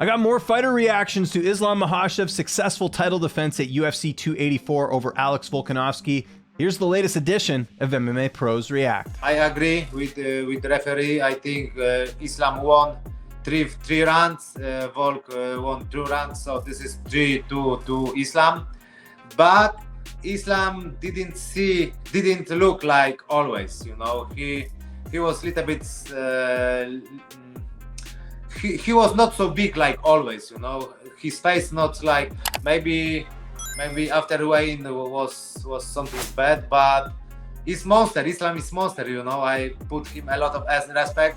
I got more fighter reactions to Islam Makhachev's successful title defense at UFC 284 over Alex Volkanovski. Here's the latest edition of MMA Pros React. I agree with the referee. I think Islam won three rounds, Volk won 2 rounds, so this is 3-2 to Islam. But Islam didn't look like always. You know, he was a little bit. He was not so big like always, you know. His face not like maybe after weigh-in was something bad, but he's monster. Islam is monster, you know. I put him a lot of respect,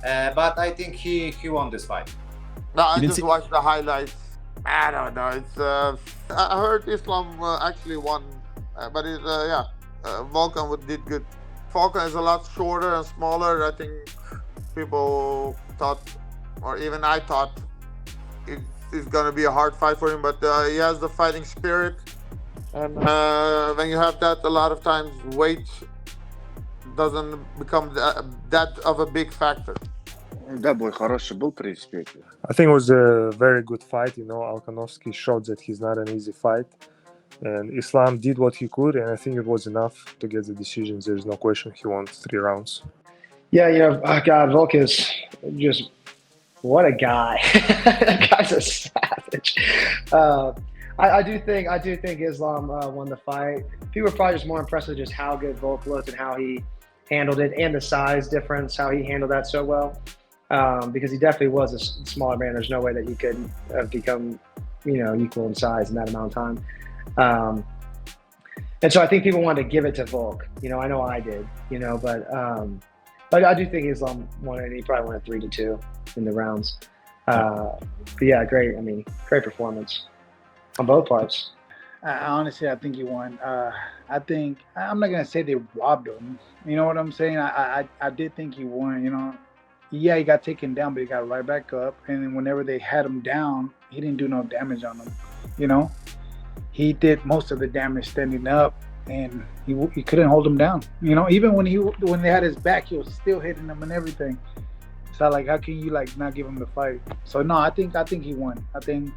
but I think he won this fight. No, I just watched the highlights. I don't know. It's I heard Islam actually won, but it's Volkan did good. Volkan is a lot shorter and smaller. I think people thought, or even I thought, it's going to be a hard fight for him, but he has the fighting spirit. And when you have that, a lot of times weight doesn't become that of a big factor. Да, бой хороший был, в принципе. I think it was a very good fight. You know, Volkanovski showed that he's not an easy fight. And Islam did what he could, and I think it was enough to get the decisions. There's no question he won 3 rounds. Yeah, you know, God, Volk is just... What a guy! That guy's a savage. I do think Islam won the fight. People are probably just more impressed with just how good Volk looked and how he handled it, and the size difference, how he handled that so well. Because he definitely was a smaller man. There's no way that he could have become, you know, equal in size in that amount of time. And so I think people wanted to give it to Volk. You know, I know I did. You know, but I do think Islam won it. And he probably won it 3-2 in the rounds. But yeah, great. I mean, great performance on both parts. Honestly, I think he won. I think I'm not gonna say they robbed him. You know what I'm saying? I did think he won. You know, yeah, he got taken down, but he got right back up. And then whenever they had him down, he didn't do no damage on them. You know, he did most of the damage standing up, and he couldn't hold him down. You know, even when they had his back, he was still hitting them and everything. So like, how can you like not give him the fight? So no, I think he won. I think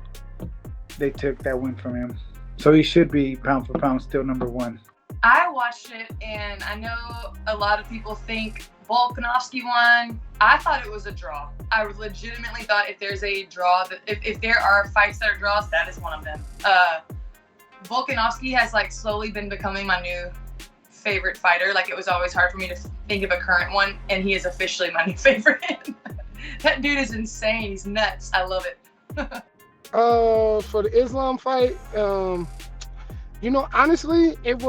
they took that win from him. So he should be pound for pound still number 1. I watched it, and I know a lot of people think Volkanovski won. I thought it was a draw. I legitimately thought if there's a draw, that if there are fights that are draws, that is one of them. Volkanovski has like slowly been becoming my new favorite fighter. Like, it was always hard for me to think of a current one, and he is officially my new favorite. That dude is insane. He's nuts. I love it. For the Islam fight, you know, honestly, it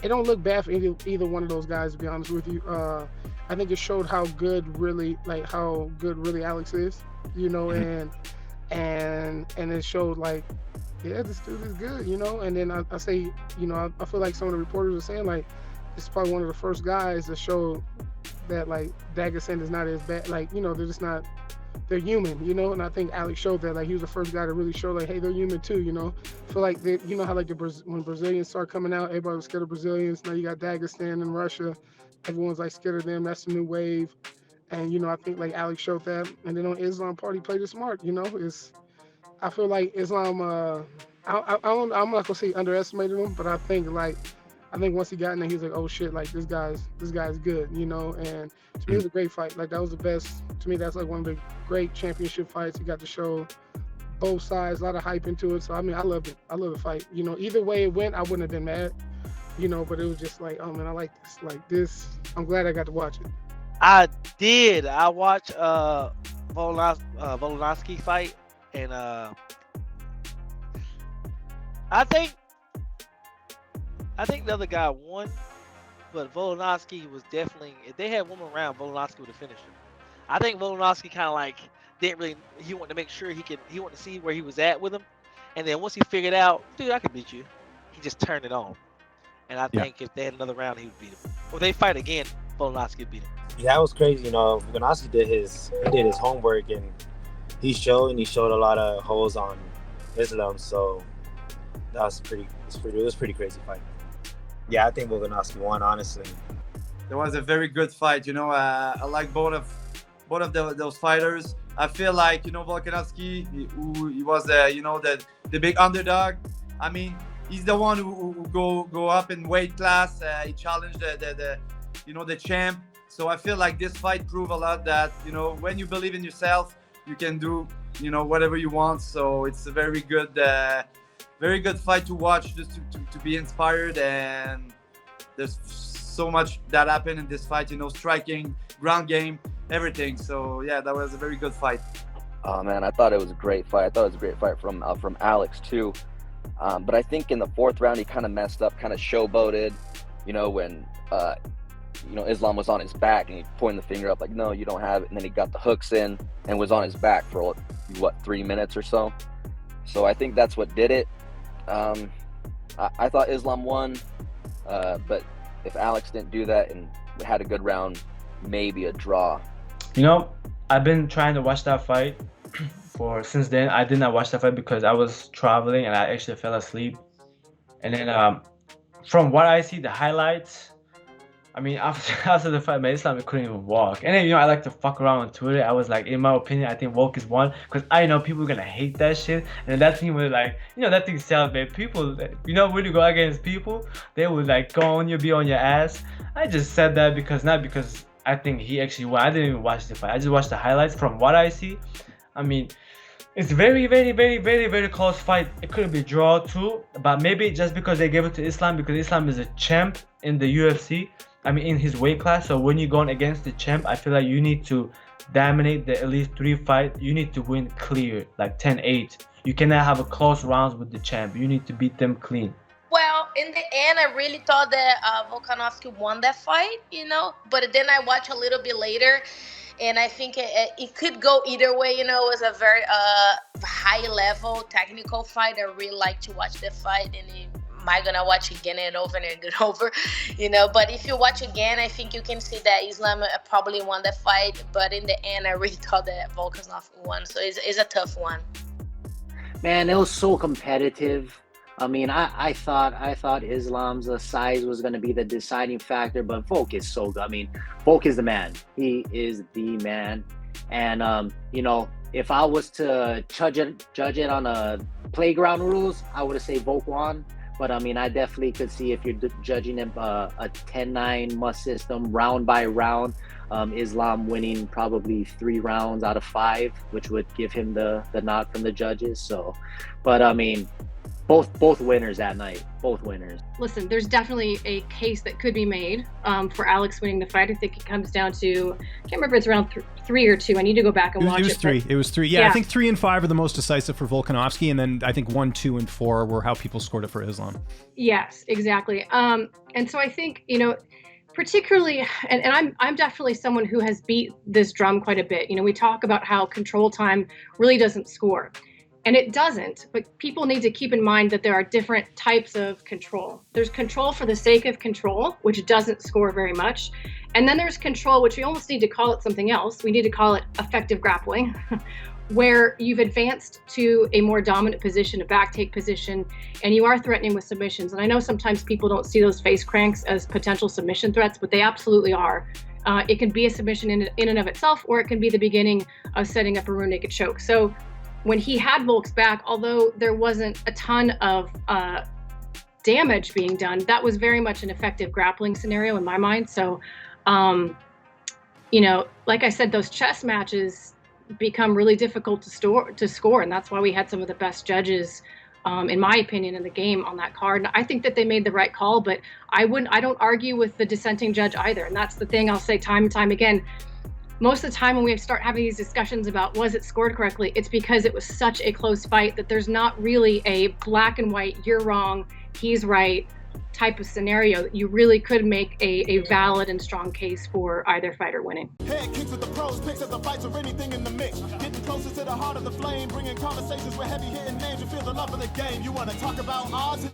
don't look bad for either one of those guys, to be honest with you. I think it showed how good really Alex is, you know, and it showed like, yeah, this dude is good, you know. And then I say, you know, I feel like some of the reporters are saying like, this is probably one of the first guys that showed that like Dagestan is not as bad. Like, you know, they're human, you know. And I think Alex showed that. Like, he was the first guy to really show like, hey, they're human too, you know. I feel like you know how like when Brazilians start coming out, everybody was scared of Brazilians. Now you got Dagestan in Russia, everyone's like scared of them. That's the new wave. And you know, I think like Alex showed that. And then on Islam part, he played it smart, you know. I feel like Islam, I'm not gonna say underestimated him, but I think once he got in there, he was like, oh shit, like this guy's good, you know. And to me, it was a great fight. Like, that was the best. To me, that's like one of the great championship fights. He got to show both sides, a lot of hype into it. So I mean, I loved it. I love the fight. You know, either way it went, I wouldn't have been mad, you know. But it was just like, oh man, I like this. Like this, I'm glad I got to watch it. I did. I watched Volkanovski fight, and I think the other guy won, but Volkanovski was definitely, if they had one more round, Volkanovski would have finished him. I think Volkanovski kind of like didn't really, he wanted to make sure he wanted to see where he was at with him, and then once he figured out, dude, I can beat you, he just turned it on. And I think if they had another round, he would beat him. Or if they fight again, Volkanovski would beat him. Yeah, that was crazy. You know, Volkanovski did his homework, and he showed a lot of holes on Islam. So that was it was a pretty crazy fight. Yeah, I think Volkanovski won, honestly. It was a very good fight. You know, I like both both of those fighters. I feel like, you know, Volkanovski, he was the big underdog. I mean, he's the one who go up in weight class. He challenged the champ. So I feel like this fight proved a lot that, you know, when you believe in yourself, you can do, you know, whatever you want. So it's a very good fight to watch, just to be inspired. And there's so much that happened in this fight, you know, striking, ground game, everything. So yeah, that was a very good fight. Oh man, I thought it was a great fight. I thought it was a great fight from Alex too. But I think in the fourth round he kind of messed up, kind of showboated, you know, when Islam was on his back and he pointed the finger up like, no, you don't have it. And then he got the hooks in and was on his back for 3 minutes or so. So I think that's what did it. I thought Islam won, but if Alex didn't do that and had a good round, maybe a draw. You know, I've been trying to watch that fight since then. I did not watch that fight because I was traveling and I actually fell asleep. And then from what I see, the highlights, I mean, after the fight, man, Islam couldn't even walk. And then, you know, I like to fuck around on Twitter. I was like, in my opinion, I think Volk is won because I know people are gonna hate that shit. And that thing was like, you know, that thing sells, man. People, you know, when you go against people, they would like go on you, be on your ass. I just said that not because I think he actually won. I didn't even watch the fight. I just watched the highlights. From what I see, I mean, it's very, very, very, very, very close fight. It could be draw too, but maybe just because they gave it to Islam, because Islam is a champ in the UFC. I mean, in his weight class. So when you're going against the champ, I feel like you need to dominate the at least 3 fights. You need to win clear, like 10-8. You cannot have a close rounds with the champ. You need to beat them clean. Well, in the end, I really thought that Volkanovski won that fight, you know. But then I watched a little bit later, and I think it could go either way, you know. It was a very high-level technical fight. I really like to watch the fight, and am I gonna watch again and over and over, you know? But if you watch again, I think you can see that Islam probably won the fight. But in the end, I really thought that Volkanovski won. So it's a tough one. Man, it was so competitive. I mean, I thought Islam's size was going to be the deciding factor, but Volk is so good. I mean, Volk is the man. He is the man. And, you know, if I was to judge it on a playground rules, I would have said Volk won. But, I mean, I definitely could see if you're judging him a 10-9 must system, round by round, Islam winning probably 3 rounds out of 5, which would give him the nod from the judges. So, but, I mean, both winners that night, both winners. Listen, there's definitely a case that could be made for Alex winning the fight. I think it comes down to, I can't remember if it's around 3 or 2. I need to go back and watch it. It was 3. Yeah, I think 3 and 5 are the most decisive for Volkanovski, and then I think 1, 2, and 4 were how people scored it for Islam. Yes, exactly. And so I think, you know, particularly, and I'm definitely someone who has beat this drum quite a bit. You know, we talk about how control time really doesn't score. And it doesn't, but people need to keep in mind that there are different types of control. There's control for the sake of control, which doesn't score very much. And then there's control, which we almost need to call it something else. We need to call it effective grappling, where you've advanced to a more dominant position, a back take position, and you are threatening with submissions. And I know sometimes people don't see those face cranks as potential submission threats, but they absolutely are. It can be a submission in and of itself, or it can be the beginning of setting up a rear naked choke. So when he had Volk's back, although there wasn't a ton of damage being done, that was very much an effective grappling scenario in my mind. So, you know, like I said, those chess matches become really difficult to score, and that's why we had some of the best judges, in my opinion, in the game on that card. And I think that they made the right call, but I don't argue with the dissenting judge either. And that's the thing I'll say time and time again. Most of the time when we start having these discussions about was it scored correctly, it's because it was such a close fight that there's not really a black and white, you're wrong, he's right type of scenario. You really could make a valid and strong case for either fighter winning. Head kicks with the pros, picks up the fights or anything in the mix. Getting closer to the heart of the flame, bringing conversations with heavy hitting names. You feel the love of the game. You want to talk about odds?